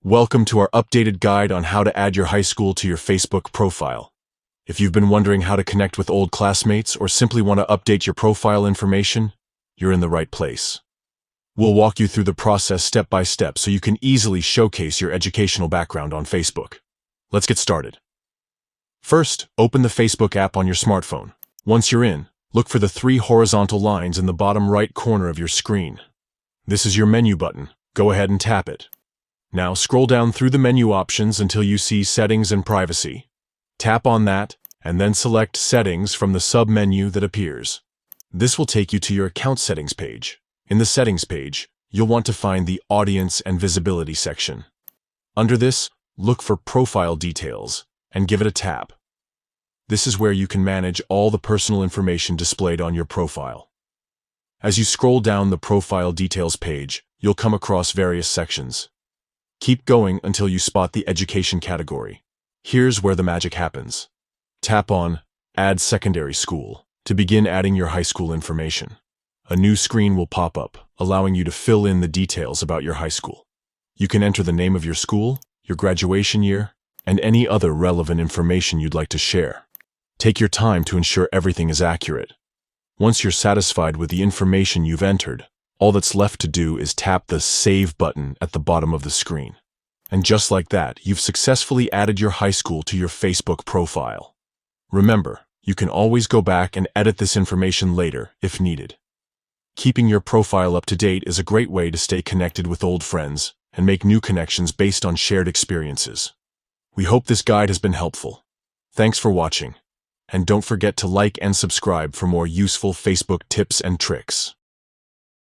Welcome to our updated guide on how to add your high school to your Facebook profile. If you've been wondering how to connect with old classmates or simply want to update your profile information, you're in the right place. We'll walk you through the process step by step so you can easily showcase your educational background on Facebook. Let's get started. First, open the Facebook app on your smartphone. Once you're in, look for the 3 horizontal lines in the bottom right corner of your screen. This is your menu button. Go ahead and tap it. Now scroll down through the menu options until you see Settings and Privacy. Tap on that, and then select Settings from the sub-menu that appears. This will take you to your account settings page. In the settings page, you'll want to find the Audience and Visibility section. Under this, look for Profile Details and give it a tap. This is where you can manage all the personal information displayed on your profile. As you scroll down the Profile Details page, you'll come across various sections. Keep going until you spot the Education category. Here's where the magic happens. Tap on Add Secondary School to begin adding your high school information. A new screen will pop up, allowing you to fill in the details about your high school. You can enter the name of your school, your graduation year, and any other relevant information you'd like to share. Take your time to ensure everything is accurate. Once you're satisfied with the information you've entered, all that's left to do is tap the Save button at the bottom of the screen. And just like that, you've successfully added your high school to your Facebook profile. Remember, you can always go back and edit this information later if needed. Keeping your profile up to date is a great way to stay connected with old friends and make new connections based on shared experiences. We hope this guide has been helpful. Thanks for watching. And don't forget to like and subscribe for more useful Facebook tips and tricks.